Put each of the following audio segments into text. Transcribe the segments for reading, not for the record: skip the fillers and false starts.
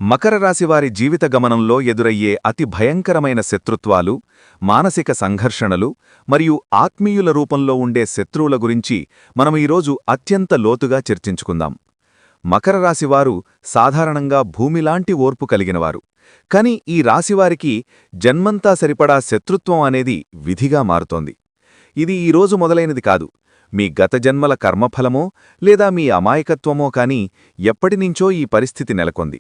మకర రాశివారి జీవిత గమనంలో ఎదురయ్యే అతి భయంకరమైన శత్రుత్వాలు, మానసిక సంఘర్షణలు మరియు ఆత్మీయుల రూపంలో ఉండే శత్రువుల గురించి మనం ఈరోజు అత్యంత లోతుగా చర్చించుకుందాం. మకర రాశివారు సాధారణంగా భూమిలాంటి ఓర్పు కలిగినవారు. కాని ఈ రాశివారికి జన్మంతా సరిపడా శత్రుత్వం అనేది విధిగా మారుతోంది. ఇది ఈరోజు మొదలైనది కాదు. మీ గత జన్మల కర్మఫలమో లేదా మీ అమాయకత్వమో కాని ఎప్పటినుంచో ఈ పరిస్థితి నెలకొంది.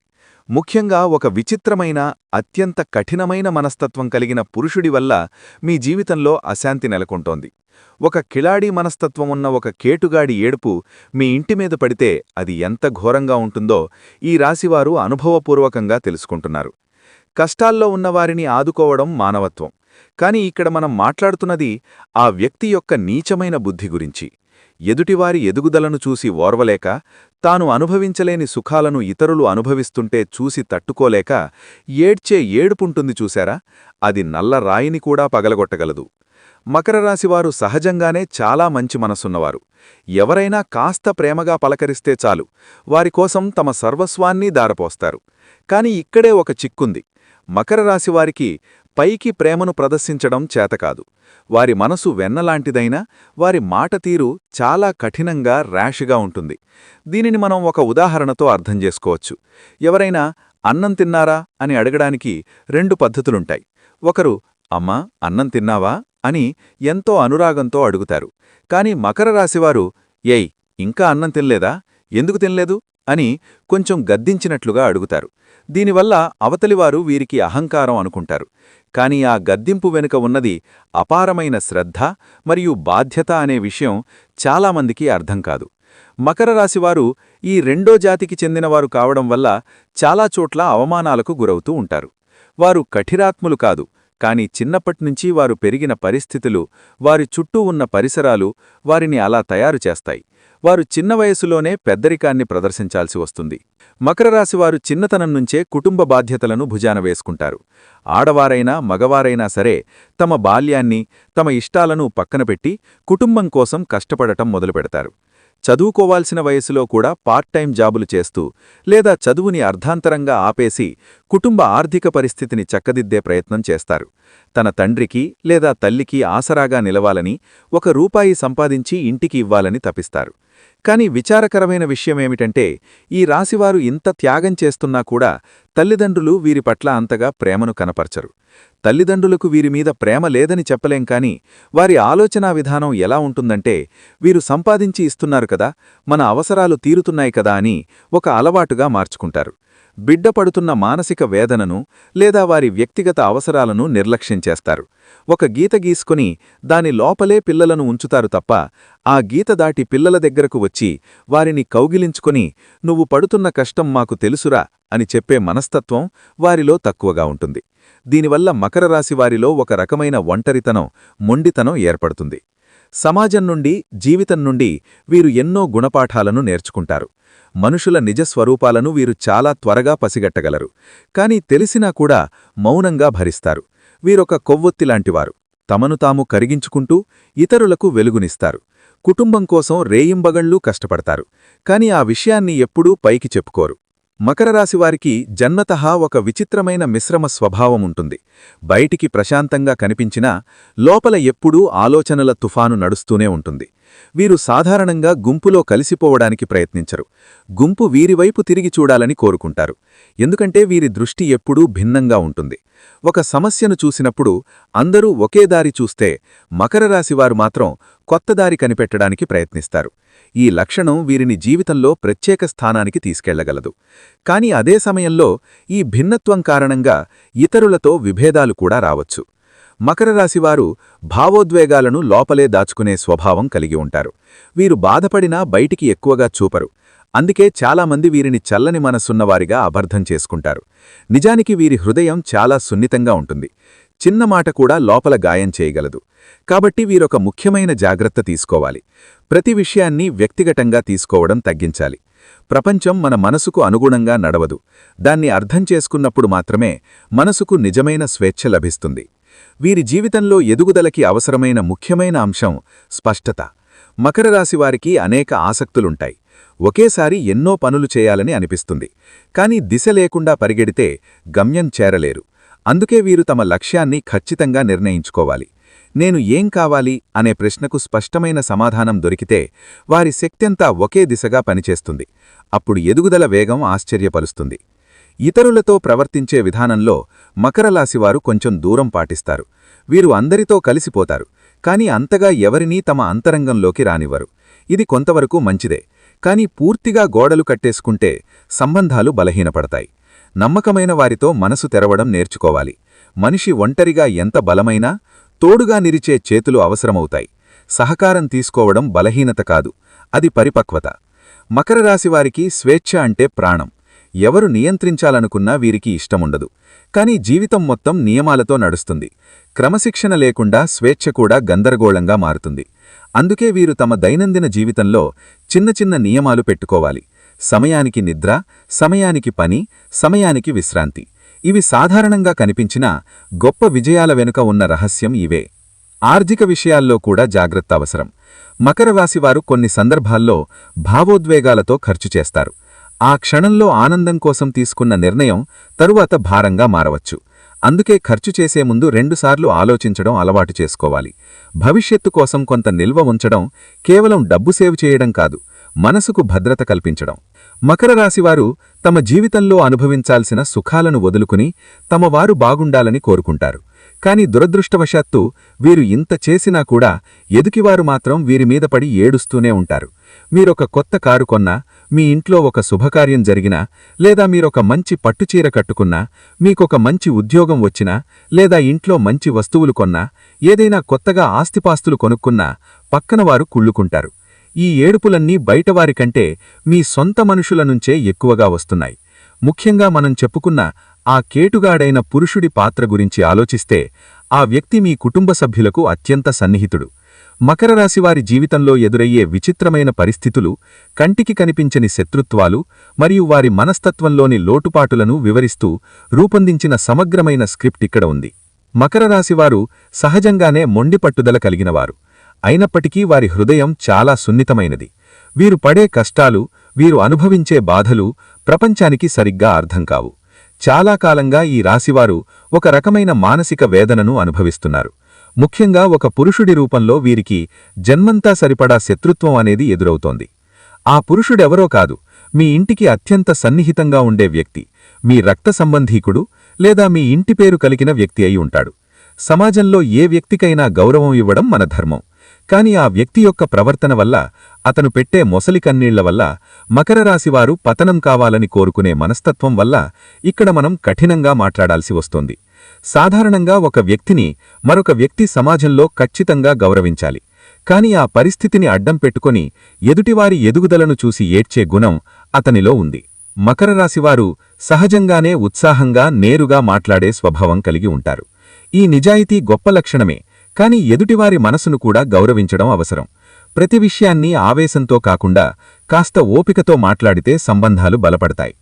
ముఖ్యంగా ఒక విచిత్రమైన, అత్యంత కఠినమైన మనస్తత్వం కలిగిన పురుషుడి వల్ల మీ జీవితంలో అశాంతి నెలకొంటోంది. ఒక కిలాడీ మనస్తత్వం ఉన్న ఒక కేటుగాడి ఏడుపు మీ ఇంటిమీద పడితే అది ఎంత ఘోరంగా ఉంటుందో ఈ రాశివారు అనుభవపూర్వకంగా తెలుసుకుంటున్నారు. కష్టాల్లో ఉన్నవారిని ఆదుకోవడం మానవత్వం. కాని ఇక్కడ మనం మాట్లాడుతున్నది ఆ వ్యక్తి యొక్క నీచమైన బుద్ధి గురించి. ఎదుటివారి ఎదుగుదలను చూసి ఓర్వలేక, తాను అనుభవించలేని సుఖాలను ఇతరులు అనుభవిస్తుంటే చూసి తట్టుకోలేక ఏడ్చే ఏడుపుంటుంది చూశారా, అది నల్ల రాయిని కూడా పగలగొట్టగలదు. మకర రాశివారు సహజంగానే చాలా మంచి మనసున్నవారు. ఎవరైనా కాస్త ప్రేమగా పలకరిస్తే చాలు, వారికోసం తమ సర్వస్వాన్నీ దారపోస్తారు. కాని ఇక్కడే ఒక చిక్కుంది. మకర రాశివారికి పైకి ప్రేమను ప్రదర్శించడం చేతకాదు. వారి మనసు వెన్నలాంటిదైనా వారి మాట తీరు చాలా కఠినంగా, ర్యాష్గా ఉంటుంది. దీనిని మనం ఒక ఉదాహరణతో అర్థం చేసుకోవచ్చు. ఎవరైనా అన్నం తిన్నారా అని అడగడానికి రెండు పద్ధతులుంటాయి. ఒకరు అమ్మా అన్నం తిన్నావా అని ఎంతో అనురాగంతో అడుగుతారు. కాని మకర రాశివారు ఏయ్ ఇంకా అన్నం తినలేదా, ఎందుకు తినలేదు అని కొంచెం గద్దించినట్లుగా అడుగుతారు. దీనివల్ల అవతలివారు వీరికి అహంకారం అనుకుంటారు. కాని ఆ గద్దింపు వెనుక ఉన్నది అపారమైన శ్రద్ధ మరియు బాధ్యత అనే విషయం చాలామందికి అర్థం కాదు. మకర రాశివారు ఈ రెండో జాతికి చెందినవారు కావడం వల్ల చాలా చోట్ల అవమానాలకు గురవుతూ ఉంటారు. వారు కఠిరాత్ములు కాదు, కాని చిన్నప్పట్నుంచి వారు పెరిగిన పరిస్థితులు, వారి చుట్టూ ఉన్న పరిసరాలు వారిని అలా తయారు చేస్తాయి. వారు చిన్న వయసులోనే పెద్దరికాన్ని ప్రదర్శించాల్సి వస్తుంది. మకర రాశివారు చిన్నతనం నుంచే కుటుంబ బాధ్యతలను భుజాన వేసుకుంటారు. ఆడవారైనా మగవారైనా సరే తమ బాల్యాన్ని, తమ ఇష్టాలను పక్కనపెట్టి కుటుంబం కోసం కష్టపడటం మొదలుపెడతారు. చదువుకోవాల్సిన వయసులో కూడా పార్ట్ టైం జాబులు చేస్తూ లేదా చదువుని అర్ధాంతరంగా ఆపేసి కుటుంబ ఆర్థిక పరిస్థితిని చక్కదిద్దే ప్రయత్నం చేస్తారు. తన తండ్రికి లేదా తల్లికి ఆసరాగా నిలవాలని, ₹1 సంపాదించి ఇంటికి ఇవ్వాలని తపిస్తారు. కాని విచారకరమైన విషయమేమిటంటే ఈ రాశివారు ఇంత త్యాగం చేస్తున్నా కూడా తల్లిదండ్రులు వీరి పట్ల అంతగా ప్రేమను కనపర్చరు. తల్లిదండ్రులకు వీరిమీద ప్రేమ లేదని చెప్పలేం, కాని వారి ఆలోచనా విధానం ఎలా ఉంటుందంటే వీరు సంపాదించి ఇస్తున్నారు కదా, మన అవసరాలు తీరుతున్నాయి కదా అని ఒక అలవాటుగా మార్చుకుంటారు. బిడ్డ పడుతున్న మానసిక వేదనను లేదా వారి వ్యక్తిగత అవసరాలను నిర్లక్ష్యం చేస్తారు. ఒక గీత గీసుకుని దాని లోపలే పిల్లలను ఉంచుతారు తప్ప ఆ గీత దాటి పిల్లల దగ్గరకు వచ్చి వారిని కౌగిలించుకొని నువ్వు పడుతున్న కష్టం మాకు తెలుసురా అని చెప్పే మనస్తత్వం వారిలో తక్కువగా ఉంటుంది. దీనివల్ల మకర రాశివారిలో ఒక రకమైన ఒంటరితనం, మొండితనం ఏర్పడుతుంది. సమాజం నుండి, జీవితం నుండి వీరు ఎన్నో గుణపాఠాలను నేర్చుకుంటారు. మనుషుల నిజస్వరూపాలను వీరు చాలా త్వరగా పసిగట్టగలరు. కాని తెలిసినా కూడా మౌనంగా భరిస్తారు. వీరొక కొవ్వొత్తిలాంటివారు. తమను తాము కరిగించుకుంటూ ఇతరులకు వెలుగునిస్తారు. కుటుంబం కోసం రేయింబగళ్లూ కష్టపడతారు. కాని ఆ విషయాన్ని ఎప్పుడూ పైకి చెప్పుకోరు. మకర రాశివారికి జన్మతః ఒక విచిత్రమైన మిశ్రమ స్వభావముంటుంది. బయటికి ప్రశాంతంగా కనిపించినా లోపల ఎప్పుడూ ఆలోచనల తుఫాను నడుస్తూనే ఉంటుంది. వీరు సాధారణంగా గుంపులో కలిసిపోవడానికి ప్రయత్నించరు. గుంపు వీరివైపు తిరిగి చూడాలని కోరుకుంటారు. ఎందుకంటే వీరి దృష్టి ఎప్పుడూ భిన్నంగా ఉంటుంది. ఒక సమస్యను చూసినప్పుడు అందరూ ఒకే దారి చూస్తే మకర రాశివారు మాత్రం కొత్త దారి కనిపెట్టడానికి ప్రయత్నిస్తారు. ఈ లక్షణం వీరిని జీవితంలో ప్రత్యేక స్థానానికి తీసుకెళ్లగలదు. కాని అదే సమయంలో ఈ భిన్నత్వం కారణంగా ఇతరులతో విభేదాలు కూడా రావచ్చు. మకర రాశివారు భావోద్వేగాలను లోపలే దాచుకునే స్వభావం కలిగి ఉంటారు. వీరు బాధపడినా బయటికి ఎక్కువగా చూపరు. అందుకే చాలామంది వీరిని చల్లని మనసున్నవారిగా అబద్ధం చేసుకుంటారు. నిజానికి వీరి హృదయం చాలా సున్నితంగా ఉంటుంది. చిన్న మాట కూడా లోపల గాయం చేయగలదు. కాబట్టి వీరొక ముఖ్యమైన జాగ్రత్త తీసుకోవాలి. ప్రతి విషయాన్ని వ్యక్తిగతంగా తీసుకోవడం తగ్గించాలి. ప్రపంచం మన మనసుకు అనుగుణంగా నడవదు. దాన్ని అర్థం చేసుకున్నప్పుడు మాత్రమే మనసుకు నిజమైన స్వేచ్ఛ లభిస్తుంది. వీరి జీవితంలో ఎదుగుదలకి అవసరమైన ముఖ్యమైన అంశం స్పష్టత. మకర రాశివారికి అనేక ఆసక్తులుంటాయి. ఒకేసారి ఎన్నో పనులు చేయాలని అనిపిస్తుంది. కానీ దిశ లేకుండా పరిగెడితే గమ్యం చేరలేరు. అందుకే వీరు తమ లక్ష్యాన్ని ఖచ్చితంగా నిర్ణయించుకోవాలి. నేను ఏం కావాలి అనే ప్రశ్నకు స్పష్టమైన సమాధానం దొరికితే వారి శక్త్యంతా ఒకే దిశగా పనిచేస్తుంది. అప్పుడు ఎదుగుదల వేగం ఆశ్చర్యపరుస్తుంది. ఇతరులతో ప్రవర్తించే విధానంలో మకరరాశివారు కొంచెం దూరం పాటిస్తారు. వీరు అందరితో కలిసిపోతారు, కాని అంతగా ఎవరినీ తమ అంతరంగంలోకి రానివ్వరు. ఇది కొంతవరకు మంచిదే. కాని పూర్తిగా గోడలు కట్టేసుకుంటే సంబంధాలు బలహీనపడతాయి. నమ్మకమైన వారితో మనసు తెరవడం నేర్చుకోవాలి. మనిషి ఒంటరిగా ఎంత బలమైనా తోడుగా నిరిచే చేతులు అవసరమవుతాయి. సహకారం తీసుకోవడం బలహీనత కాదు, అది పరిపక్వత. మకరరాశివారికి స్వేచ్ఛ అంటే ప్రాణం. ఎవరు నియంత్రించాలనుకున్నా వీరికి ఇష్టముండదు. కాని జీవితం మొత్తం నియమాలతో నడుస్తుంది. క్రమశిక్షణ లేకుండా స్వేచ్ఛ కూడా గందరగోళంగా మారుతుంది. అందుకే వీరు తమ దైనందిన జీవితంలో చిన్న చిన్న నియమాలు పెట్టుకోవాలి. సమయానికి నిద్ర, సమయానికి పని, సమయానికి విశ్రాంతి. ఇవి సాధారణంగా కనిపించినా గొప్ప విజయాల వెనుక ఉన్న రహస్యం ఇవే. ఆర్థిక విషయాల్లో కూడా జాగ్రత్త అవసరం. మకరరాశివారు కొన్ని సందర్భాల్లో భావోద్వేగాలతో ఖర్చు చేస్తారు. ఆ క్షణంలో ఆనందం కోసం తీసుకున్న నిర్ణయం తరువాత భారంగా మారవచ్చు. అందుకే ఖర్చు చేసే ముందు రెండుసార్లు ఆలోచించడం అలవాటు చేసుకోవాలి. భవిష్యత్తు కోసం కొంత నిల్వ ఉంచడం కేవలం డబ్బు సేవ్ చేయడం కాదు, మనసుకు భద్రత కల్పించడం. మకరరాశివారు తమ జీవితంలో అనుభవించాల్సిన సుఖాలను వదులుకుని తమవారు బాగుండాలని కోరుకుంటారు. కాని దురదృష్టవశాత్తు వీరు ఇంత చేసినా కూడా ఎదుకివారు మాత్రం వీరిమీద పడి ఏడుస్తూనే ఉంటారు. మీరొక కొత్త కారు కొన్నా, మీ ఇంట్లో ఒక శుభకార్యం జరిగినా, లేదా మీరొక మంచి పట్టుచీర కట్టుకున్నా, మీకొక మంచి ఉద్యోగం వచ్చినా, లేదా ఇంట్లో మంచి వస్తువులు కొన్నా, ఏదైనా కొత్తగా ఆస్తిపాస్తులు కొనుక్కున్నా పక్కనవారు కుళ్ళుకుంటారు. ఈ ఏడుపులన్నీ బయటవారికంటే మీ సొంత మనుషుల నుంచే ఎక్కువగా వస్తున్నాయి. ముఖ్యంగా మనం చెప్పుకున్న ఆ కేటుగాడైన పురుషుడి పాత్ర గురించి ఆలోచిస్తే ఆ వ్యక్తి మీ కుటుంబ సభ్యులకు అత్యంత సన్నిహితుడు. మకరరాశివారి జీవితంలో ఎదురయ్యే విచిత్రమైన పరిస్థితులు, కంటికి కనిపించని శత్రుత్వాలు మరియు వారి మనస్తత్వంలోని లోటుపాటులను వివరిస్తూ రూపొందించిన సమగ్రమైన స్క్రిప్ట్ ఇక్కడ ఉంది. మకరరాశివారు సహజంగానే మొండిపట్టుదల కలిగినవారు. అయినప్పటికీ వారి హృదయం చాలా సున్నితమైనది. వీరు పడే కష్టాలు, వీరు అనుభవించే బాధలు ప్రపంచానికి సరిగ్గా అర్థం కావు. చాలా కాలంగా ఈ రాశివారు ఒక రకమైన మానసిక వేదనను అనుభవిస్తున్నారు. ముఖ్యంగా ఒక పురుషుడి రూపంలో వీరికి జన్మంతా సరిపడా శత్రుత్వం అనేది ఎదురవుతోంది. ఆ పురుషుడెవరో కాదు, మీ ఇంటికి అత్యంత సన్నిహితంగా ఉండే వ్యక్తి, మీ రక్త సంబంధీకుడు లేదా మీ ఇంటి పేరు కలిగిన వ్యక్తి అయి ఉంటాడు. సమాజంలో ఏ వ్యక్తికైనా గౌరవం ఇవ్వడం మన ధర్మం. కాని ఆ వ్యక్తి యొక్క ప్రవర్తన వల్ల, అతను పెట్టే మొసలి కన్నీళ్ల వల్ల, మకరరాశివారు పతనం కావాలని కోరుకునే మనస్తత్వం వల్ల ఇక్కడ మనం కఠినంగా మాట్లాడాల్సి వస్తోంది. సాధారణంగా ఒక వ్యక్తిని మరొక వ్యక్తి సమాజంలో ఖచ్చితంగా గౌరవించాలి. కాని ఆ పరిస్థితిని అడ్డం పెట్టుకుని ఎదుటివారి ఎదుగుదలను చూసి ఏడ్చే గుణం అతనిలో ఉంది. మకరరాశివారు సహజంగానే ఉత్సాహంగా నేరుగా మాట్లాడే స్వభావం కలిగి ఉంటారు. ఈ నిజాయితీ గొప్ప లక్షణమే. కాని ఎదుటివారి మనసును కూడా గౌరవించడం అవసరం. ప్రతి విషయాన్ని ఆవేశంతో కాకుండా కాస్త ఓపికతో మాట్లాడితే సంబంధాలు బలపడతాయి.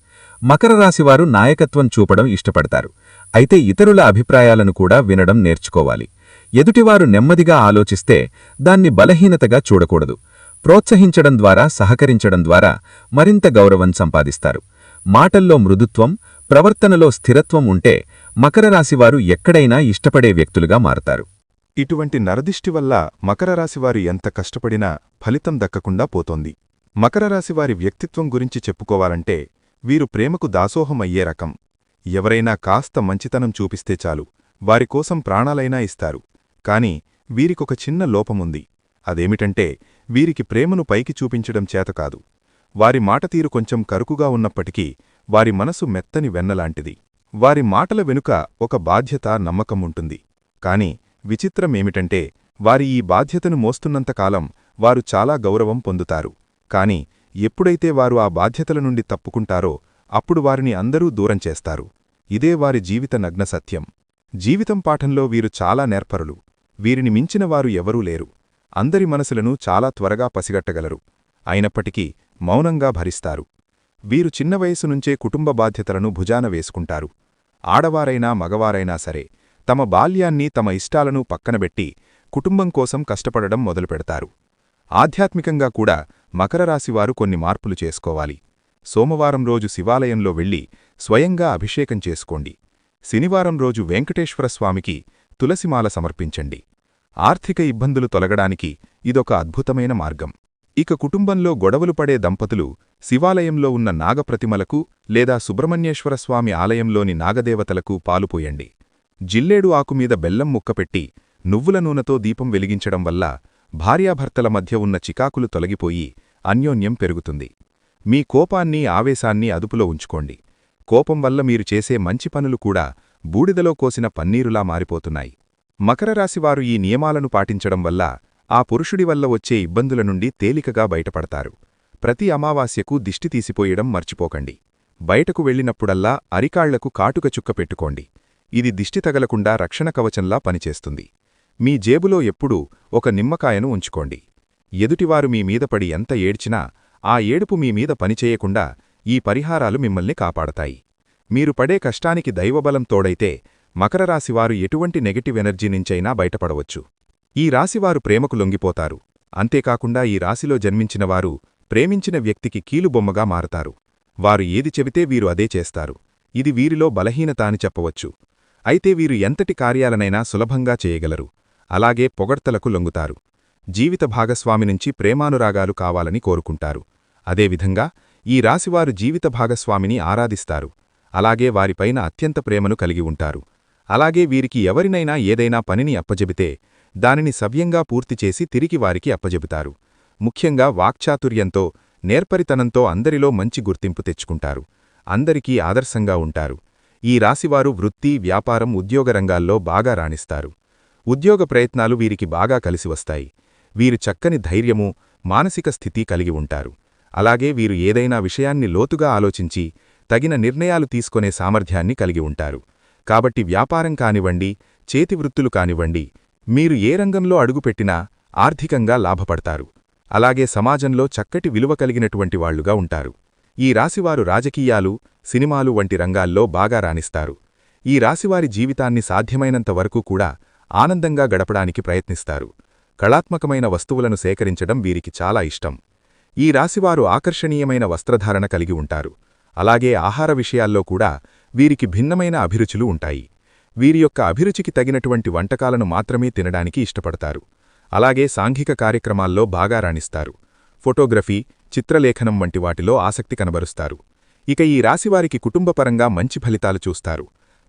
మకరరాశివారు నాయకత్వం చూపడం ఇష్టపడతారు. అయితే ఇతరుల అభిప్రాయాలను కూడా వినడం నేర్చుకోవాలి. ఎదుటివారు నెమ్మదిగా ఆలోచిస్తే దాన్ని బలహీనతగా చూడకూడదు. ప్రోత్సహించడం ద్వారా, సహకరించడం ద్వారా మరింత గౌరవం సంపాదిస్తారు. మాటల్లో మృదుత్వం, ప్రవర్తనలో స్థిరత్వం ఉంటే మకరరాశివారు ఎక్కడైనా ఇష్టపడే వ్యక్తులుగా మారతారు. ఇటువంటి నరదిష్టి వల్ల మకరరాశివారు ఎంత కష్టపడినా ఫలితం దక్కకుండా పోతోంది. మకరరాశివారి వ్యక్తిత్వం గురించి చెప్పుకోవాలంటే వీరు ప్రేమకు దాసోహమయ్యే రకం. ఎవరైనా కాస్త మంచితనం చూపిస్తే చాలు, వారికోసం ప్రాణాలైనా ఇస్తారు. కాని వీరికొక చిన్న లోపముంది. అదేమిటంటే వీరికి ప్రేమను పైకి చూపించడం చేతకాదు. వారి మాటతీరు కొంచెం కరుకుగా ఉన్నప్పటికీ వారి మనసు మెత్తని వెన్నలాంటిది. వారి మాటల వెనుక ఒక బాధ్యత, నమ్మకం ఉంటుంది. కాని విచిత్రమేమిటంటే వారి ఈ బాధ్యతను మోస్తున్నంతకాలం వారు చాలా గౌరవం పొందుతారు. కాని ఎప్పుడైతే వారు ఆ బాధ్యతల నుండి తప్పుకుంటారో అప్పుడు వారిని అందరూ దూరం చేస్తారు. ఇదే వారి జీవిత నగ్న సత్యం. జీవితం పాఠంలో వీరు చాలా నేర్పరులు. వీరిని మించిన వారు ఎవరూ లేరు. అందరి మనసులను చాలా త్వరగా పసిగట్టగలరు. అయినప్పటికీ మౌనంగా భరిస్తారు. వీరు చిన్న వయసు నుంచే కుటుంబ బాధ్యతలను భుజాన వేసుకుంటారు. ఆడవారైనా మగవారైనా సరే తమ బాల్యాన్ని, తమ ఇష్టాలను పక్కనబెట్టి కుటుంబం కోసం కష్టపడడం మొదలుపెడతారు. ఆధ్యాత్మికంగా కూడా మకర రాశివారు కొన్ని మార్పులు చేసుకోవాలి. సోమవారం రోజు శివాలయంలో వెళ్లి స్వయంగా అభిషేకం చేసుకోండి. శనివారం రోజు వెంకటేశ్వరస్వామికి తులసిమాల సమర్పించండి. ఆర్థిక ఇబ్బందులు తొలగడానికి ఇదొక అద్భుతమైన మార్గం. ఇక కుటుంబంలో గొడవలు పడే దంపతులు శివాలయంలో ఉన్న నాగప్రతిమలకు లేదా సుబ్రహ్మణ్యేశ్వరస్వామి ఆలయంలోని నాగదేవతలకు పాలుపోయండి. జిల్లేడు ఆకుమీద బెల్లం ముక్కపెట్టి నువ్వుల నూనెతో దీపం వెలిగించడం వల్ల భార్యాభర్తల మధ్య ఉన్న చికాకులు తొలగిపోయి అన్యోన్యం పెరుగుతుంది. మీ కోపాన్ని ఆవేశాన్ని అదుపులో ఉంచుకోండి. కోపం వల్ల మీరు చేసే మంచి పనులు కూడా బూడిదలో కోసిన పన్నీరులా మారిపోతున్నాయి. మకర రాశివారు ఈ నియమాలను పాటించడం వల్ల ఆ పురుషుడి వల్ల వచ్చే ఇబ్బందుల నుండి తేలికగా బయటపడతారు. ప్రతి అమావాస్యకు దిష్టి తీసిపోయడం మర్చిపోకండి. బయటకు వెళ్లినప్పుడల్లా అరికాళ్లకు కాటుక చుక్క పెట్టుకోండి. ఇది దిష్టి తగలకుండా రక్షణ కవచంలా పనిచేస్తుంది. మీ జేబులో ఎప్పుడూ ఒక నిమ్మకాయను ఉంచుకోండి. ఎదుటివారు మీ మీద పడి ఎంత ఏడ్చినా ఆ ఏడుపు మీ మీద పనిచేయకుండా ఈ పరిహారాలు మిమ్మల్ని కాపాడతాయి. మీరు పడే కష్టానికి దైవబలం తోడైతే మకర రాశివారు ఎటువంటి నెగటివ్ ఎనర్జీ నుంచైనా బయటపడవచ్చు. ఈ రాశివారు ప్రేమకు లొంగిపోతారు. అంతేకాకుండా ఈ రాశిలో జన్మించినవారు ప్రేమించిన వ్యక్తికి కీలుబొమ్మగా మారతారు. వారు ఏది చెబితే వీరు అదే చేస్తారు. ఇది వీరిలో బలహీనత అని చెప్పవచ్చు. అయితే వీరు ఎంతటి కార్యాలనైనా సులభంగా చేయగలరు. అలాగే పొగడ్తలకు లొంగుతారు. జీవిత భాగస్వామి నుంచి ప్రేమానురాగాలు కావాలని కోరుకుంటారు. అదేవిధంగా ఈ రాశివారు జీవిత భాగస్వామిని ఆరాధిస్తారు. అలాగే వారిపైన అత్యంత ప్రేమను కలిగి ఉంటారు. అలాగే వీరికి ఎవరినైనా ఏదైనా పనిని అప్పజెబితే దానిని సవ్యంగా పూర్తిచేసి తిరిగి వారికి అప్పజెబుతారు. ముఖ్యంగా వాక్చాతుర్యంతో నేర్పరితనంతో అందరిలో మంచి గుర్తింపు తెచ్చుకుంటారు. అందరికీ ఆదర్శంగా ఉంటారు. ఈ రాశివారు వృత్తి, వ్యాపారం, ఉద్యోగ రంగాల్లో బాగా రాణిస్తారు. ఉద్యోగ ప్రయత్నాలు వీరికి బాగా కలిసివస్తాయి. వీరు చక్కని ధైర్యము, మానసిక స్థితి కలిగి ఉంటారు. అలాగే వీరు ఏదైనా విషయాన్ని లోతుగా ఆలోచించి తగిన నిర్ణయాలు తీసుకొనే సామర్థ్యాన్ని కలిగి ఉంటారు. కాబట్టి వ్యాపారం కానివ్వండి, చేతివృత్తులు కానివ్వండి, మీరు ఏ రంగంలో అడుగుపెట్టినా ఆర్థికంగా లాభపడతారు. అలాగే సమాజంలో చక్కటి విలువ కలిగినటువంటి వాళ్లుగా ఉంటారు. ఈ రాశివారు రాజకీయాలు, సినిమాలు వంటి రంగాల్లో బాగా రాణిస్తారు. ఈ రాశివారి జీవితాన్ని సాధ్యమైనంత వరకు కూడా ఆనందంగా గడపడానికి ప్రయత్నిస్తారు. కళాత్మకమైన వస్తువులను సేకరించడం వీరికి చాలా ఇష్టం. ఈ రాశివారు ఆకర్షణీయమైన వస్త్రధారణ కలిగి ఉంటారు. అలాగే ఆహార విషయాల్లో కూడా వీరికి భిన్నమైన అభిరుచులు ఉంటాయి. వీరి యొక్క అభిరుచికి తగినటువంటి వంటకాలను మాత్రమే తినడానికి ఇష్టపడతారు. అలాగే సాంఘిక కార్యక్రమాల్లో బాగా రాణిస్తారు. ఫోటోగ్రఫీ, చిత్రలేఖనం వంటి వాటిలో ఆసక్తి కనబరుస్తారు. ఇక ఈ రాశివారికి కుటుంబపరంగా మంచి ఫలితాలు చూస్తారు.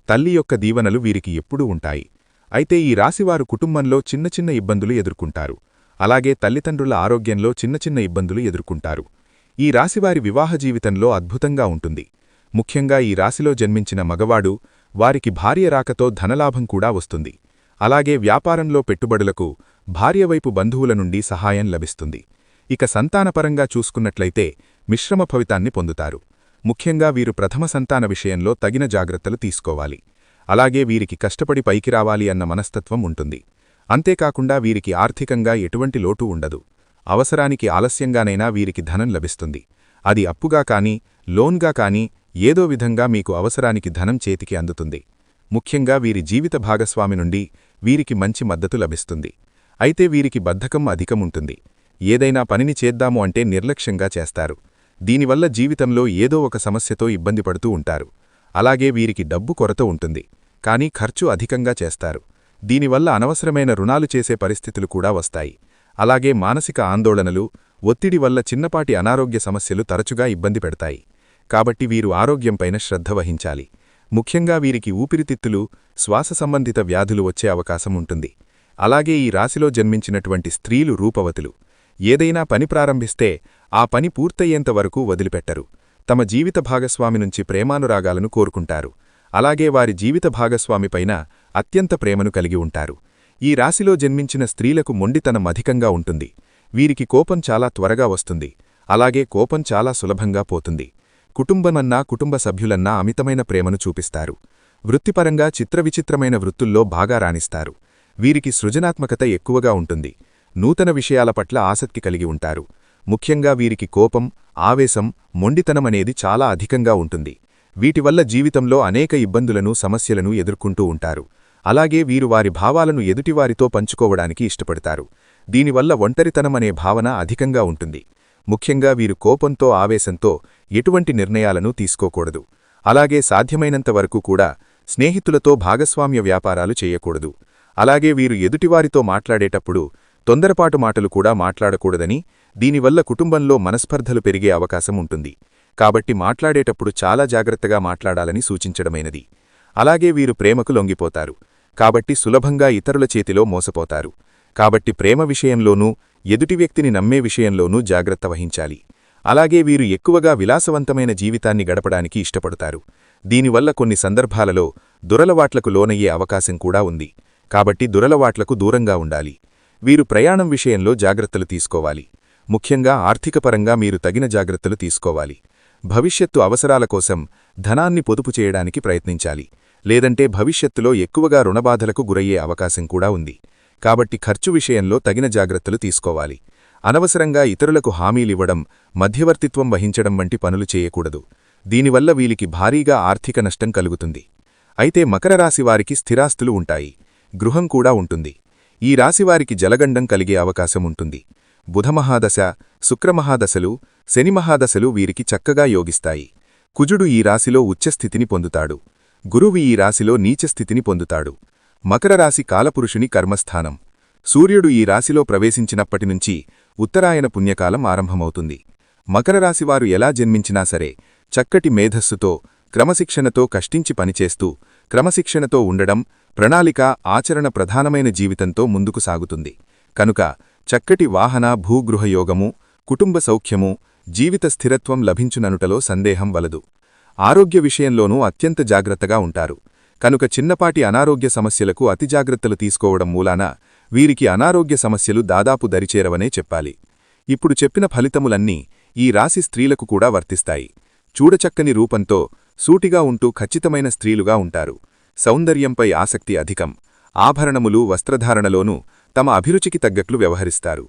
తల్లి యొక్క దీవెనలు వీరికి ఎప్పుడూ ఉంటాయి. అయితే ఈ రాశివారు కుటుంబంలో చిన్న చిన్న ఇబ్బందులు ఎదుర్కొంటారు. అలాగే తల్లిదండ్రుల ఆరోగ్యంలో చిన్న చిన్న ఇబ్బందులు ఎదుర్కొంటారు. ఈ రాశివారి వివాహ జీవితంలో అద్భుతంగా ఉంటుంది. ముఖ్యంగా ఈ రాశిలో జన్మించిన మగవాడు వారికి భార్య రాకతో ధనలాభం కూడా వస్తుంది. అలాగే వ్యాపారంలో పెట్టుబడులకు భార్యవైపు బంధువుల నుండి సహాయం లభిస్తుంది. ఇక సంతానపరంగా చూసుకున్నట్లయితే మిశ్రమ ఫలితాన్ని పొందుతారు. ముఖ్యంగా వీరు ప్రథమ సంతాన విషయంలో తగిన జాగ్రత్తలు తీసుకోవాలి. అలాగే వీరికి కష్టపడి పైకి రావాలి అన్న మనస్తత్వం ఉంటుంది. అంతేకాకుండా వీరికి ఆర్థికంగా ఎటువంటి లోటు ఉండదు. అవసరానికి ఆలస్యంగానైనా వీరికి ధనం లభిస్తుంది. అది అప్పుగా కానీ, లోన్గా కానీ ఏదో విధంగా మీకు అవసరానికి ధనం చేతికి అందుతుంది. ముఖ్యంగా వీరి జీవిత భాగస్వామి నుండి వీరికి మంచి మద్దతు లభిస్తుంది. అయితే వీరికి బద్ధకం అధికముంటుంది. ఏదైనా పనిని చేద్దాము అంటే నిర్లక్ష్యంగా చేస్తారు. దీనివల్ల జీవితంలో ఏదో ఒక సమస్యతో ఇబ్బంది పడుతూ ఉంటారు. అలాగే వీరికి డబ్బు కొరత ఉంటుంది. కానీ ఖర్చు అధికంగా చేస్తారు. దీనివల్ల అనవసరమైన రుణాలు చేసే పరిస్థితులు కూడా వస్తాయి. అలాగే మానసిక ఆందోళనలు, ఒత్తిడి వల్ల చిన్నపాటి అనారోగ్య సమస్యలు తరచుగా ఇబ్బంది పెడతాయి. కాబట్టి వీరు ఆరోగ్యంపైన శ్రద్ధ వహించాలి. ముఖ్యంగా వీరికి ఊపిరితిత్తులు, శ్వాస సంబంధిత వ్యాధులు వచ్చే అవకాశం ఉంటుంది. అలాగే ఈ రాశిలో జన్మించినటువంటి స్త్రీలు రూపవతులు. ఏదైనా పని ప్రారంభిస్తే ఆ పని పూర్తయ్యేంతవరకు వదిలిపెట్టరు. తమ జీవిత భాగస్వామి నుంచి ప్రేమానురాగాలను కోరుకుంటారు. అలాగే వారి జీవిత భాగస్వామిపైన అత్యంత ప్రేమను కలిగి ఉంటారు. ఈ రాశిలో జన్మించిన స్త్రీలకు మొండితనం అధికంగా ఉంటుంది. వీరికి కోపం చాలా త్వరగా వస్తుంది. అలాగే కోపం చాలా సులభంగా పోతుంది. కుటుంబమన్నా కుటుంబ సభ్యులన్నా అమితమైన ప్రేమను చూపిస్తారు. వృత్తిపరంగా చిత్రవిచిత్రమైన వృత్తుల్లో బాగా రాణిస్తారు. వీరికి సృజనాత్మకత ఎక్కువగా ఉంటుంది. నూతన విషయాల పట్ల ఆసక్తి కలిగి ఉంటారు. ముఖ్యంగా వీరికి కోపం, ఆవేశం, మొండితనమనేది చాలా అధికంగా ఉంటుంది. వీటివల్ల జీవితంలో అనేక ఇబ్బందులను, సమస్యలను ఎదుర్కొంటూ ఉంటారు. అలాగే వీరు వారి భావాలను ఎదుటివారితో పంచుకోవడానికి ఇష్టపడతారు. దీనివల్ల ఒంటరితనమనే భావన అధికంగా ఉంటుంది. ముఖ్యంగా వీరు కోపంతో ఆవేశంతో ఎటువంటి నిర్ణయాలను తీసుకోకూడదు. అలాగే సాధ్యమైనంతవరకు కూడా స్నేహితులతో భాగస్వామ్య వ్యాపారాలు చేయకూడదు. అలాగే వీరు ఎదుటివారితో మాట్లాడేటప్పుడు తొందరపాటు మాటలు కూడా మాట్లాడకూడదని, దీనివల్ల కుటుంబంలో మనస్పర్ధలు పెరిగే అవకాశం ఉంటుంది. కాబట్టి మాట్లాడేటప్పుడు చాలా జాగ్రత్తగా మాట్లాడాలని సూచించడమైనది. అలాగే వీరు ప్రేమకు లొంగిపోతారు. కాబట్టి సులభంగా ఇతరుల చేతిలో మోసపోతారు. కాబట్టి ప్రేమ విషయంలోనూ ఎదుటి వ్యక్తిని నమ్మే విషయంలోనూ జాగ్రత్త వహించాలి. అలాగే వీరు ఎక్కువగా విలాసవంతమైన జీవితాన్ని గడపడానికి ఇష్టపడతారు. దీనివల్ల కొన్ని సందర్భాలలో దురలవాట్లకు లోనయ్యే అవకాశం కూడా ఉంది. కాబట్టి దురలవాట్లకు దూరంగా ఉండాలి. వీరు ప్రయాణం విషయంలో జాగ్రత్తలు తీసుకోవాలి. ముఖ్యంగా ఆర్థికపరంగా మీరు తగిన జాగ్రత్తలు తీసుకోవాలి. భవిష్యత్తు అవసరాల కోసం ధనాన్ని పొదుపు చేయడానికి ప్రయత్నించాలి. లేదంటే భవిష్యత్తులో ఎక్కువగా రుణబాధలకు గురయ్యే అవకాశం కూడా ఉంది. కాబట్టి ఖర్చు విషయంలో తగిన జాగ్రత్తలు తీసుకోవాలి. అనవసరంగా ఇతరులకు హామీలివ్వడం, మధ్యవర్తిత్వం వహించడం వంటి పనులు చేయకూడదు. దీనివల్ల వీరికి భారీగా ఆర్థిక నష్టం కలుగుతుంది. అయితే మకర రాశివారికి స్థిరాస్తులు ఉంటాయి. గృహం కూడా ఉంటుంది. ఈ రాశివారికి జలగండం కలిగే అవకాశం ఉంటుంది. బుధమహాదశ, శుక్రమహాదశలు, శనిమహాదశలు వీరికి చక్కగా యోగిస్తాయి. కుజుడు ఈ రాశిలో ఉచ్చస్థితిని పొందుతాడు. గురువు ఈ రాశిలో నీచస్థితిని పొందుతాడు. మకర రాశి కాలపురుషుని కర్మస్థానం. సూర్యుడు ఈ రాశిలో ప్రవేశించినప్పటినుంచి ఉత్తరాయణ పుణ్యకాలం ఆరంభమవుతుంది. మకర రాశివారు ఎలా జన్మించినా సరే చక్కటి మేధస్సుతో, క్రమశిక్షణతో కష్టించి పనిచేస్తూ, క్రమశిక్షణతో ఉండడం, ప్రణాళిక, ఆచరణ ప్రధానమైన జీవితంతో ముందుకు సాగుతుంది. కనుక చక్కటి వాహన భూగృహయోగము, కుటుంబ సౌఖ్యము, జీవిత స్థిరత్వం లభించుననుటలో సందేహం వలదు. ఆరోగ్య విషయంలోనూ అత్యంత జాగ్రత్తగా ఉంటారు. కనుక చిన్నపాటి అనారోగ్య సమస్యలకు అతి జాగ్రత్తలు తీసుకోవడం మూలాన వీరికి అనారోగ్య సమస్యలు దాదాపు దరిచేరవనే చెప్పాలి. ఇప్పుడు చెప్పిన ఫలితములన్నీ ఈ రాశి స్త్రీలకు కూడా వర్తిస్తాయి. చూడచక్కని రూపంతో, సూటిగా ఉంటూ ఖచ్చితమైన స్త్రీలుగా ఉంటారు. సౌందర్యంపై ఆసక్తి అధికం. ఆభరణములు, వస్త్రధారణలోనూ తమ అభిరుచికి తగ్గట్లు వ్యవహరిస్తారు.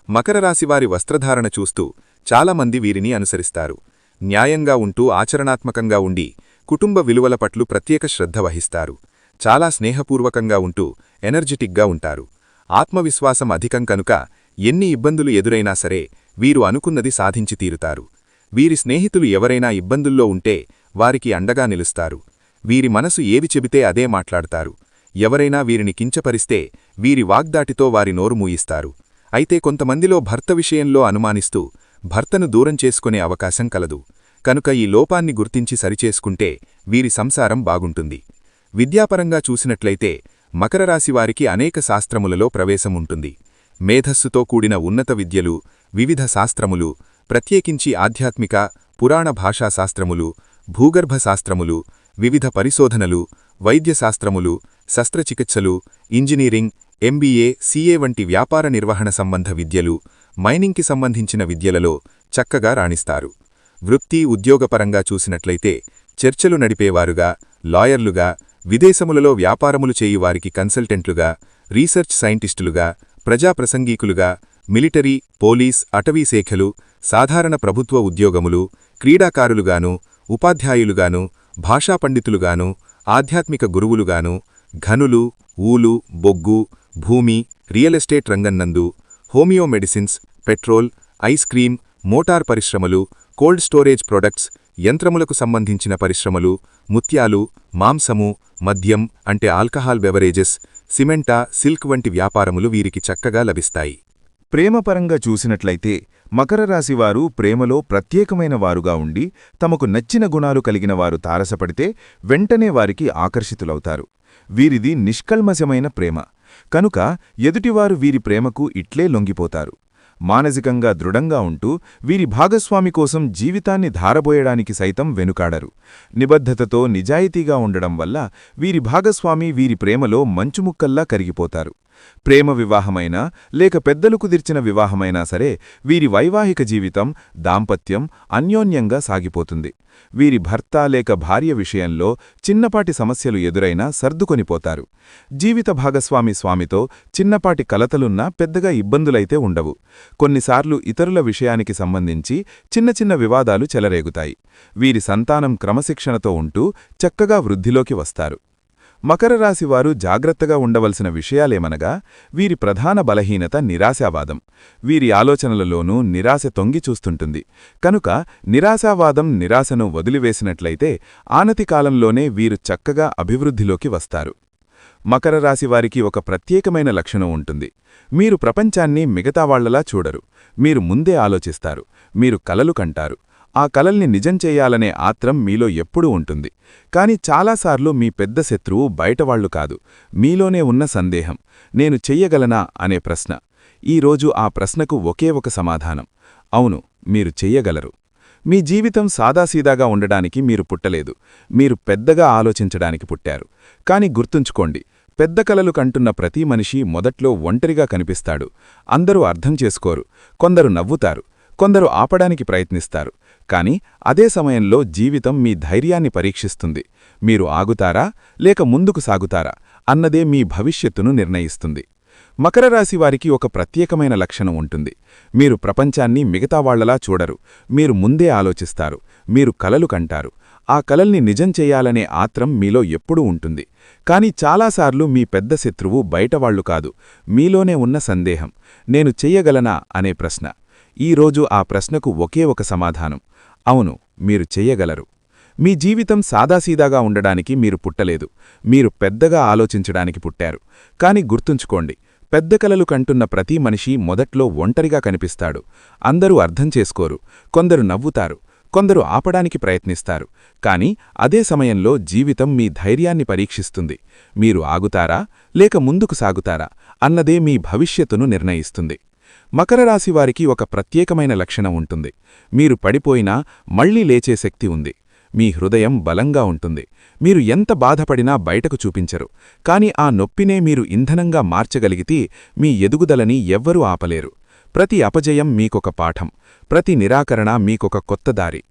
మకర రాశివారి వస్త్రధారణ చూస్తూ చాలామంది వీరిని అనుసరిస్తారు. న్యాయంగా ఉంటూ ఆచరణాత్మకంగా ఉండి కుటుంబ విలువల పట్ల ప్రత్యేక శ్రద్ధ వహిస్తారు. చాలా స్నేహపూర్వకంగా ఉంటూ ఎనర్జిటిక్గా ఉంటారు. ఆత్మవిశ్వాసం అధికం కనుక ఎన్ని ఇబ్బందులు ఎదురైనా సరే వీరు అనుకున్నది సాధించి తీరుతారు. వీరి స్నేహితులు ఎవరైనా ఇబ్బందుల్లో ఉంటే వారికి అండగా నిలుస్తారు. వీరి మనసు ఏవి చెబితే అదే మాట్లాడతారు. ఎవరైనా వీరిని కించపరిస్తే వీరి వాగ్దాటితో వారి నోరు మూయిస్తారు. అయితే కొంతమందిలో భర్త విషయంలో అనుమానిస్తూ భర్తను దూరం చేసుకునే అవకాశం కలదు. కనుక ఈ లోపాన్ని గుర్తించి సరిచేసుకుంటే వీరి సంసారం బాగుంటుంది. విద్యాపరంగా చూసినట్లయితే మకర రాశివారికి అనేక శాస్త్రములలో ప్రవేశముంటుంది. మేధస్సుతో కూడిన ఉన్నత విద్యలు, వివిధ శాస్త్రములు, ప్రత్యేకించి ఆధ్యాత్మిక, పురాణ భాషా శాస్త్రములు, భూగర్భ శాస్త్రములు, వివిధ పరిశోధనలు, వైద్యశాస్త్రములు, శస్త్రచికిత్సలు, ఇంజనీరింగ్, ఎంబీఏ, సీఏ వంటి వ్యాపార నిర్వహణ సంబంధ విద్యలు, మైనింగ్కి సంబంధించిన విద్యలలో చక్కగా రాణిస్తారు. వృత్తి, ఉద్యోగపరంగా చూసినట్లయితే చర్చలు నడిపేవారుగా, లాయర్లుగా, విదేశములలో వ్యాపారములు చేయువారికి కన్సల్టెంట్లుగా, రీసెర్చ్ సైంటిస్టులుగా, ప్రజాప్రసంగీకులుగా, మిలిటరీ, పోలీస్, అటవీశాఖలు, సాధారణ ప్రభుత్వ ఉద్యోగములు, క్రీడాకారులుగాను, ఉపాధ్యాయులుగాను, భాషా పండితులుగాను, ఆధ్యాత్మిక గురువులుగాను, ఘనులు, ఊలు, బొగ్గు, భూమి, రియల్ ఎస్టేట్ రంగంనందు, homoeo medicines, petrol, ice cream, motor పరిశ్రమలు, కోల్డ్ స్టోరేజ్ ప్రొడక్ట్స్, యంత్రములకు సంబంధించిన పరిశ్రమలు, ముత్యాలు, మాంసము, మద్యం అంటే ఆల్కహాల్ బెవరేజెస్, సిమెంటా, సిల్క్ వంటి వ్యాపారములు వీరికి చక్కగా లభిస్తాయి. ప్రేమపరంగా చూసినట్లయితే మకర రాశివారు ప్రేమలో ప్రత్యేకమైన వారుగా ఉండి తమకు నచ్చిన గుణాలు కలిగిన వారు తారసపడితే వెంటనే వారికి ఆకర్షితులవుతారు. వీరిది నిష్కల్మషమైన ప్రేమ. కనుక ఎదుటివారు వీరి ప్రేమకు ఇట్లే లొంగిపోతారు. మానసికంగా దృఢంగా ఉంటూ వీరి భాగస్వామి కోసం జీవితాన్ని ధారబోయడానికి సైతం వెనుకాడరు. నిబద్ధతతో నిజాయితీగా ఉండడం వల్ల వీరి భాగస్వామి వీరి ప్రేమలో మంచుముక్కల్లా కరిగిపోతారు. ప్రేమ వివాహమైనా లేక పెద్దలు కుదిర్చిన వివాహమైనా సరే వీరి వైవాహిక జీవితం, దాంపత్యం అన్యోన్యంగా సాగిపోతుంది. వీరి భర్త లేక భార్య విషయంలో చిన్నపాటి సమస్యలు ఎదురైనా సర్దుకొనిపోతారు. జీవిత భాగస్వామి స్వామితో చిన్నపాటి కలతలున్నా పెద్దగా ఇబ్బందులైతే ఉండవు. కొన్నిసార్లు ఇతరుల విషయానికి సంబంధించి చిన్న చిన్న వివాదాలు చెలరేగుతాయి. వీరి సంతానం క్రమశిక్షణతో ఉంటూ చక్కగా వృద్ధిలోకి వస్తారు. మకర రాశివారు జాగ్రత్తగా ఉండవలసిన విషయాలేమనగా వీరి ప్రధాన బలహీనత నిరాశావాదం. వీరి ఆలోచనలలోనూ నిరాశ తొంగి చూస్తుంటుంది. కనుక నిరాశావాదం నిరాశను వదిలివేసినట్లయితే ఆనతి కాలంలోనే వీరు చక్కగా అభివృద్ధిలోకి వస్తారు. మకర రాశివారికి ఒక ప్రత్యేకమైన లక్షణం ఉంటుంది. మీరు ప్రపంచాన్ని మిగతా వాళ్లలా చూడరు. మీరు ముందే ఆలోచిస్తారు. మీరు కలలు కంటారు. ఆ కలల్ని నిజం చెయ్యాలనే ఆత్రం మీలో ఎప్పుడూ ఉంటుంది. కాని చాలాసార్లు మీ పెద్ద శత్రువు బయటవాళ్లు కాదు, మీలోనే ఉన్న సందేహం, నేను చెయ్యగలనా అనే ప్రశ్న. ఈరోజు ఆ ప్రశ్నకు ఒకే ఒక సమాధానం: అవును, మీరు చెయ్యగలరు. మీ జీవితం సాదాసీదాగా ఉండడానికి మీరు పుట్టలేదు. మీరు పెద్దగా ఆలోచించడానికి పుట్టారు. కాని గుర్తుంచుకోండి, పెద్ద కలలు కంటున్న ప్రతి మనిషి మొదట్లో ఒంటరిగా కనిపిస్తాడు. అందరూ అర్థం చేసుకోరు. కొందరు నవ్వుతారు, కొందరు ఆపడానికి ప్రయత్నిస్తారు. కాని అదే సమయంలో జీవితం మీ ధైర్యాన్ని పరీక్షిస్తుంది. మీరు ఆగుతారా లేక ముందుకు సాగుతారా అన్నదే మీ భవిష్యత్తును నిర్ణయిస్తుంది. మకర రాశి వారికి ఒక ప్రత్యేకమైన లక్షణం ఉంటుంది. మీరు ప్రపంచాన్ని మిగతా వాళ్లలా చూడరు. మీరు ముందే ఆలోచిస్తారు. మీరు కలలు కంటారు. ఆ కలల్ని నిజం చెయ్యాలనే ఆత్రం మీలో ఎప్పుడూ ఉంటుంది. కాని చాలాసార్లు మీ పెద్ద శత్రువు బయటవాళ్లు కాదు, మీలోనే ఉన్న సందేహం, నేను చెయ్యగలనా అనే ప్రశ్న. ఈరోజు ఆ ప్రశ్నకు ఒకే ఒక సమాధానం: అవును, మీరు చెయ్యగలరు. మీ జీవితం సాదాసీదాగా ఉండడానికి మీరు పుట్టలేదు. మీరు పెద్దగా ఆలోచించడానికి పుట్టారు. కాని గుర్తుంచుకోండి, పెద్ద కలలు కంటున్న ప్రతి మనిషి మొదట్లో ఒంటరిగా కనిపిస్తాడు. అందరూ అర్థం చేసుకోరు. కొందరు నవ్వుతారు, కొందరు ఆపడానికి ప్రయత్నిస్తారు. కాని అదే సమయంలో జీవితం మీ ధైర్యాన్ని పరీక్షిస్తుంది. మీరు ఆగుతారా లేక ముందుకు సాగుతారా అన్నదే మీ భవిష్యత్తును నిర్ణయిస్తుంది. మకర రాశివారికి ఒక ప్రత్యేకమైన లక్షణం ఉంటుంది. మీరు పడిపోయినా మళ్లీ లేచే శక్తి ఉంది. మీ హృదయం బలంగా ఉంటుంది. మీరు ఎంత బాధపడినా బయటకు చూపించరు. కాని ఆ నొప్పినే మీరు ఇంధనంగా మార్చగలిగితే మీ ఎదుగుదలని ఎవ్వరూ ఆపలేరు. ప్రతి అపజయం మీకొక పాఠం. ప్రతి నిరాకరణ మీకొక కొత్త దారి.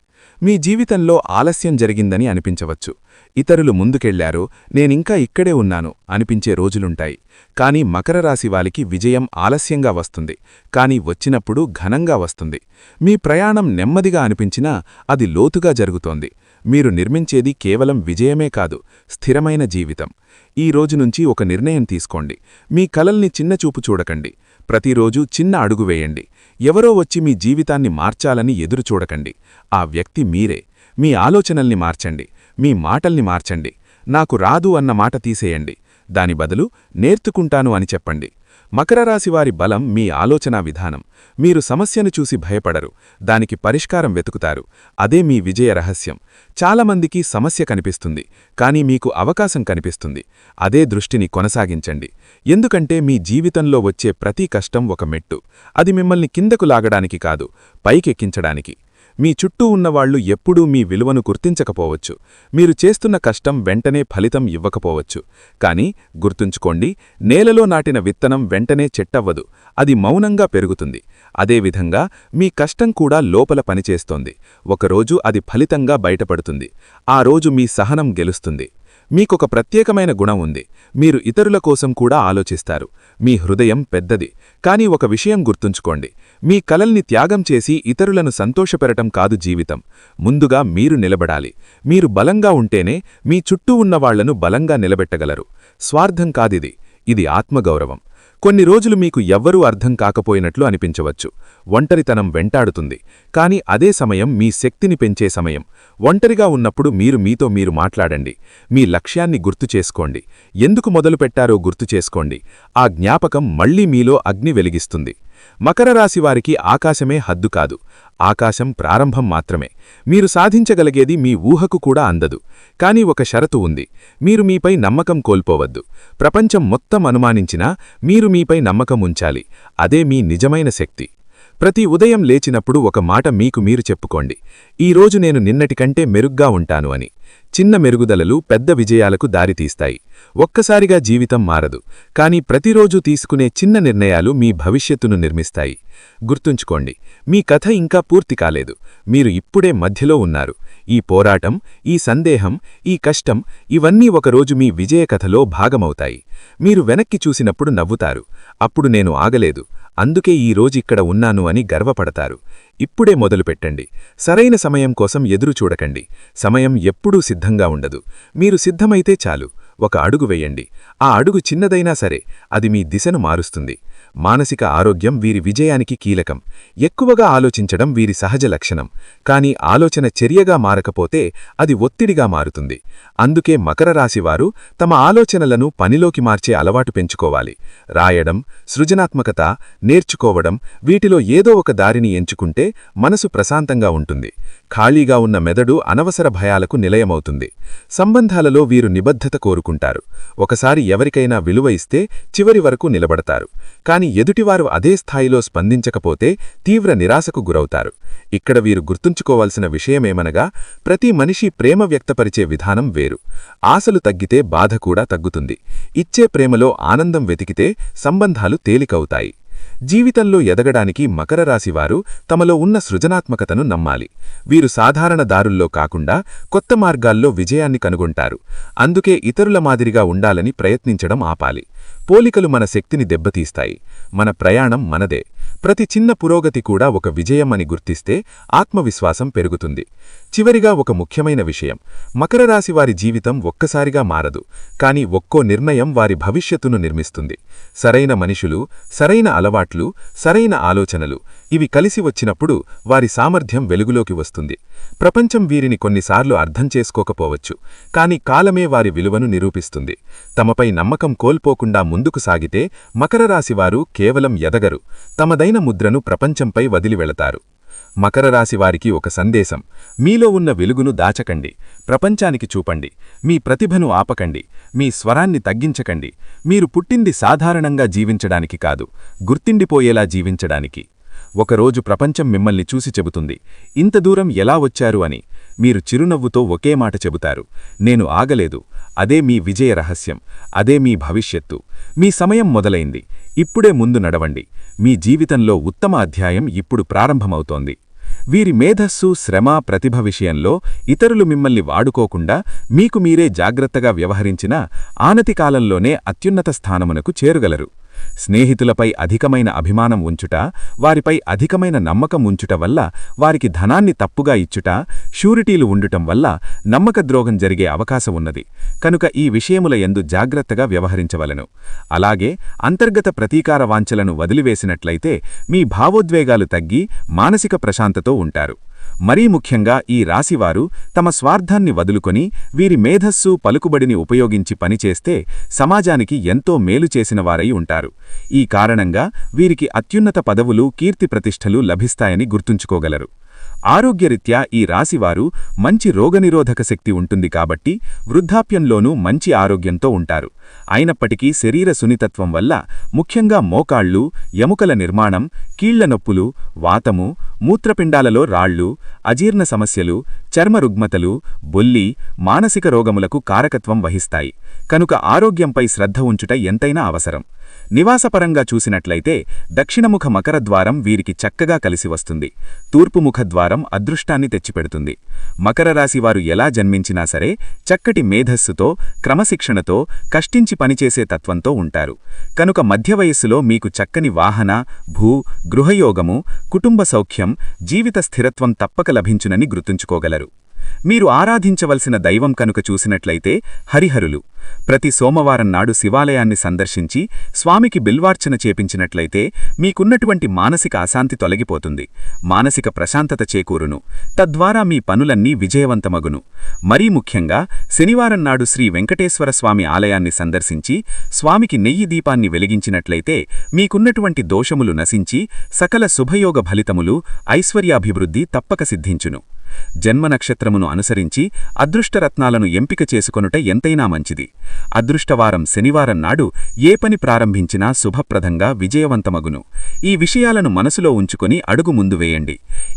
మీ జీవితంలో ఆలస్యం జరిగిందని అనిపించవచ్చు. ఇతరులు ముందుకెళ్లారు, నేనింకా ఇక్కడే ఉన్నాను అనిపించే రోజులుంటాయి. కాని మకర రాశి వారికి విజయం ఆలస్యంగా వస్తుంది. కాని వచ్చినప్పుడు ఘనంగా వస్తుంది. మీ ప్రయాణం నెమ్మదిగా అనిపించినా అది లోతుగా జరుగుతోంది. మీరు నిర్మించేది కేవలం విజయమే కాదు, స్థిరమైన జీవితం. ఈ రోజునుంచి ఒక నిర్ణయం తీసుకోండి. మీ కలల్ని చిన్నచూపు చూడకండి. ప్రతిరోజూ చిన్న అడుగు వేయండి. ఎవరో వచ్చి మీ జీవితాన్ని మార్చాలని ఎదురుచూడకండి. ఆ వ్యక్తి మీరే. మీ ఆలోచనల్ని మార్చండి. మీ మాటల్ని మార్చండి. నాకు రాదు అన్న మాట తీసేయండి. దాని బదులు నేర్చుకుంటాను అని చెప్పండి. మకర రాశివారి బలం మీ ఆలోచనా విధానం. మీరు సమస్యను చూసి భయపడరు. దానికి పరిష్కారం వెతుకుతారు. అదే మీ విజయ రహస్యం. చాలామందికి సమస్య కనిపిస్తుంది, కానీ మీకు అవకాశం కనిపిస్తుంది. అదే దృష్టిని కొనసాగించండి. ఎందుకంటే మీ జీవితంలో వచ్చే ప్రతి కష్టం ఒక మెట్టు. అది మిమ్మల్ని కిందకు లాగడానికి కాదు, పైకెక్కించడానికి. మీ చుట్టూ ఉన్నవాళ్లు ఎప్పుడూ మీ విలువను గుర్తించకపోవచ్చు. మీరు చేస్తున్న కష్టం వెంటనే ఫలితం ఇవ్వకపోవచ్చు. కాని గుర్తుంచుకోండి, నేలలో నాటిన విత్తనం వెంటనే చెట్టవ్వదు. అది మౌనంగా పెరుగుతుంది. అదేవిధంగా మీ కష్టం కూడా లోపల పనిచేస్తోంది. ఒకరోజు అది ఫలితంగా బయటపడుతుంది. ఆ రోజు మీ సహనం గెలుస్తుంది. మీకొక ప్రత్యేకమైన గుణం ఉంది. మీరు ఇతరుల కోసం కూడా ఆలోచిస్తారు. మీ హృదయం పెద్దది. కాని ఒక విషయం గుర్తుంచుకోండి, మీ కలల్ని త్యాగం చేసి ఇతరులను సంతోషపెరటం కాదు జీవితం. ముందుగా మీరు నిలబడాలి. మీరు బలంగా ఉంటేనే మీ చుట్టూ ఉన్నవాళ్లను బలంగా నిలబెట్టగలరు. స్వార్థం కాదిది, ఇది ఆత్మగౌరవం. కొన్ని రోజులు మీకు ఎవ్వరూ అర్థం కాకపోయినట్లు అనిపించవచ్చు. ఒంటరితనం వెంటాడుతుంది. కాని అదే సమయం మీ శక్తిని పెంచే సమయం. ఒంటరిగా ఉన్నప్పుడు మీరు మీతో మీరు మాట్లాడండి. మీ లక్ష్యాన్ని గుర్తుచేసుకోండి. ఎందుకు మొదలుపెట్టారో గుర్తుచేసుకోండి. ఆ జ్ఞాపకం మళ్లీ మీలో అగ్ని వెలిగిస్తుంది. మకర రాశివారికి ఆకాశమే హద్దు కాదు. ఆకాశం ప్రారంభం మాత్రమే. మీరు సాధించగలిగేది మీ ఊహకు కూడా అందదు. కాని ఒక షరతు ఉంది. మీరు మీపై నమ్మకం కోల్పోవద్దు. ప్రపంచం మొత్తం అనుమానించినా మీరు మీపై నమ్మకం ఉంచాలి. అదే మీ నిజమైన శక్తి. ప్రతి ఉదయం లేచినప్పుడు ఒక మాట మీకు మీరు చెప్పుకోండి: ఈరోజు నేను నిన్నటికంటే మెరుగ్గా ఉంటాను అని. చిన్న మెరుగుదలలు పెద్ద విజయాలకు దారితీస్తాయి. ఒక్కసారిగా జీవితం మారదు. కాని ప్రతిరోజూ తీసుకునే చిన్న నిర్ణయాలు మీ భవిష్యత్తును నిర్మిస్తాయి. గుర్తుంచుకోండి, మీ కథ ఇంకా పూర్తి కాలేదు. మీరు ఇప్పుడే మధ్యలో ఉన్నారు. ఈ పోరాటం, ఈ సందేహం, ఈ కష్టం, ఇవన్నీ ఒకరోజు మీ విజయ కథలో భాగమవుతాయి. మీరు వెనక్కి చూసినప్పుడు నవ్వుతారు. అప్పుడు నేను ఆగలేదు, అందుకే ఈ రోజిక్కడ ఉన్నాను అని గర్వపడతారు. ఇప్పుడే మొదలుపెట్టండి. సరైన సమయం కోసం ఎదురుచూడకండి. సమయం ఎప్పుడూ సిద్ధంగా ఉండదు. మీరు సిద్ధమైతే చాలు. ఒక అడుగు వెయ్యండి. ఆ అడుగు చిన్నదైనా సరే అది మీ దిశను మారుస్తుంది. మానసిక ఆరోగ్యం వీరి విజయానికి కీలకం. ఎక్కువగా ఆలోచించడం వీరి సహజ లక్షణం. కానీ ఆలోచన చర్యగా మారకపోతే అది ఒత్తిడిగా మారుతుంది. అందుకే మకర రాశివారు తమ ఆలోచనలను పనిలోకి మార్చే అలవాటు పెంచుకోవాలి. రాయడం, సృజనాత్మకత, నేర్చుకోవడం, వీటిలో ఏదో ఒక దారిని ఎంచుకుంటే మనసు ప్రశాంతంగా ఉంటుంది. ఖాళీగా ఉన్న మెదడు అనవసర భయాలకు నిలయమవుతుంది. సంబంధాలలో వీరు నిబద్ధత కోరుకుంటారు. ఒకసారి ఎవరికైనా విలువ ఇస్తే చివరి వరకు నిలబడతారు. కాని ఎదుటివారు అదే స్థాయిలో స్పందించకపోతే తీవ్ర నిరాశకు గురవుతారు. ఇక్కడ వీరు గుర్తుంచుకోవాల్సిన విషయమేమనగా, ప్రతి మనిషి ప్రేమ వ్యక్తపరిచే విధానం వేరు. ఆశలు తగ్గితే బాధ కూడా తగ్గుతుంది. ఇచ్చే ప్రేమలో ఆనందం వెతికితే సంబంధాలు తేలికవుతాయి. జీవితంలో ఎదగడానికి మకర రాశివారు తమలో ఉన్న సృజనాత్మకతను నమ్మాలి. వీరు సాధారణ దారుల్లో కాకుండా కొత్త మార్గాల్లో విజయాన్ని కనుగొంటారు. అందుకే ఇతరుల మాదిరిగా ఉండాలని ప్రయత్నించడం ఆపాలి. పోలికలు మన శక్తిని దెబ్బతీస్తాయి. మన ప్రయాణం మనదే. ప్రతి చిన్న పురోగతి కూడా ఒక విజయం అని గుర్తిస్తే ఆత్మవిశ్వాసం పెరుగుతుంది. చివరిగా ఒక ముఖ్యమైన విషయం, మకర రాశి వారి జీవితం ఒక్కసారిగా మారదు. కాని ఒక్కో నిర్ణయం వారి భవిష్యత్తును నిర్మిస్తుంది. సరైన మనుషులు, సరైన అలవాట్లు, సరైన ఆలోచనలు ఇవి కలిసి వచ్చినప్పుడు వారి సామర్థ్యం వెలుగులోకి వస్తుంది. ప్రపంచం వీరిని కొన్నిసార్లు అర్థం చేసుకోకపోవచ్చు. కాని కాలమే వారి విలువను నిరూపిస్తుంది. తమపై నమ్మకం కోల్పోకుండా ముందుకు సాగితే మకర రాశివారు కేవలం ఎదగరు, తమదైన ముద్రను ప్రపంచంపై వదిలి వెళతారు. మకర రాశివారికి ఒక సందేశం: మీలో ఉన్న వెలుగును దాచకండి, ప్రపంచానికి చూపండి. మీ ప్రతిభను ఆపకండి, మీ స్వరాన్ని తగ్గించకండి. మీరు పుట్టింది సాధారణంగా జీవించడానికి కాదు, గుర్తిండిపోయేలా జీవించడానికి. ఒకరోజు ప్రపంచం మిమ్మల్ని చూసి చెబుతుంది, ఇంత దూరం ఎలా వచ్చారు అని. మీరు చిరునవ్వుతో ఒకే మాట చెబుతారు: నేను ఆగలేదు. అదే మీ విజయ రహస్యం, అదే మీ భవిష్యత్తు. మీ సమయం మొదలైంది, ఇప్పుడే ముందు నడవండి. మీ జీవితంలో ఉత్తమ అధ్యాయం ఇప్పుడు ప్రారంభమవుతోంది. వీరి మేధస్సు, శ్రమ, ప్రతిభ విషయంలో ఇతరులు మిమ్మల్ని వాడుకోకుండా మీకు మీరే జాగ్రత్తగా వ్యవహరించినా ఆనతికాలంలోనే అత్యున్నత స్థానమునకు చేరుగలరు. స్నేహితులపై అధికమైన అభిమానం ఉంచుట, వారిపై అధికమైన నమ్మకం ఉంచుట వల్ల వారికి ధనాన్ని తప్పుగా ఇచ్చుట, షూరిటీలు ఉండుటం వల్ల నమ్మకద్రోహం జరిగే అవకాశం ఉన్నది. కనుక ఈ విషయముల యందు జాగ్రత్తగా వ్యవహరించవలెను. అలాగే అంతర్గత ప్రతీకార వాంఛలను వదిలివేసినట్లయితే మీ భావోద్వేగాలు తగ్గి మానసిక ప్రశాంతతో ఉంటారు. మరీ ముఖ్యంగా ఈ రాశివారు తమ స్వార్థాన్ని వదులుకొని వీరి మేధస్సు, పలుకుబడిని ఉపయోగించి పనిచేస్తే సమాజానికి ఎంతో మేలు చేసినవారై ఉంటారు. ఈ కారణంగా వీరికి అత్యున్నత పదవులు, కీర్తి ప్రతిష్టలు లభిస్తాయని గుర్తుంచుకోగలరు. ఆరోగ్యరీత్యా ఈ రాశివారు మంచి రోగనిరోధక శక్తి ఉంటుంది కాబట్టి వృద్ధాప్యంలోనూ మంచి ఆరోగ్యంతో ఉంటారు. అయినప్పటికీ శరీర సున్నితత్వం వల్ల ముఖ్యంగా మోకాళ్ళు, ఎముకల నిర్మాణం, కీళ్ల నొప్పులు, వాతము, మూత్రపిండాలలో రాళ్లు, అజీర్ణ సమస్యలు, చర్మ రుగ్మతలు, బొల్లి, మానసిక రోగములకు కారకత్వం వహిస్తాయి. కనుక ఆరోగ్యంపై శ్రద్ధ ఉంచుట ఎంతైనా అవసరం. నివాసపరంగా చూసినట్లయితే దక్షిణముఖ మకరద్వారం వీరికి చక్కగా కలిసి వస్తుంది. తూర్పుముఖద్వారం అదృష్టాన్ని తెచ్చిపెడుతుంది. మకర రాశివారు ఎలా జన్మించినా సరే చక్కటి మేధస్సుతో, క్రమశిక్షణతో, కష్టించి పనిచేసే తత్వంతో ఉంటారు. కనుక మధ్య వయస్సులో మీకు చక్కని వాహన, భూ, గృహయోగము, కుటుంబ సౌఖ్యం, జీవిత స్థిరత్వం తప్పక లభించునని గుర్తుంచుకోగలరు. మీరు ఆరాధించవలసిన దైవం కనుక చూసినట్లయితే హరిహరులు. ప్రతి సోమవారం నాడు శివాలయాన్ని సందర్శించి స్వామికి బిల్వార్చన చేపించినట్లయితే మీకున్నటువంటి మానసిక అశాంతి తొలగిపోతుంది. మానసిక ప్రశాంతత చేకూరును. తద్వారా మీ పనులన్నీ విజయవంతమగును. మరీ ముఖ్యంగా శనివారం నాడు శ్రీ వెంకటేశ్వర స్వామి ఆలయాన్ని సందర్శించి స్వామికి నెయ్యి దీపాన్ని వెలిగించినట్లయితే మీకున్నటువంటి దోషములు నశించి సకల శుభయోగ ఫలితములు, ఐశ్వర్యాభివృద్ధి తప్పక సిద్ధించును. జన్మ నక్షత్రమును అనుసరించి అదృష్టరత్నాలను ఎంపిక చేసుకొనుట ఎంతైనా మంచిది. అదృష్టవారం శనివారం నాడు ఏ పని ప్రారంభించినా శుభప్రదంగా విజయవంతమగును. ఈ విషయాలను మనసులో ఉంచుకొని అడుగు ముందు వేయండి.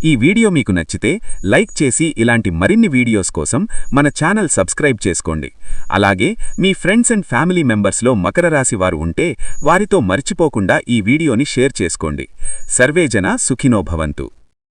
ఈ వీడియో మీకు నచ్చితే లైక్ చేసి ఇలాంటి మరిన్ని వీడియోస్ కోసం మన ఛానల్ సబ్స్క్రైబ్ చేసుకోండి. అలాగే మీ ఫ్రెండ్స్ అండ్ ఫ్యామిలీ మెంబర్స్లో మకర రాశి వారు ఉంటే వారితో మర్చిపోకుండా ఈ వీడియోని షేర్ చేసుకోండి. సర్వేజన సుఖినో భవంతు.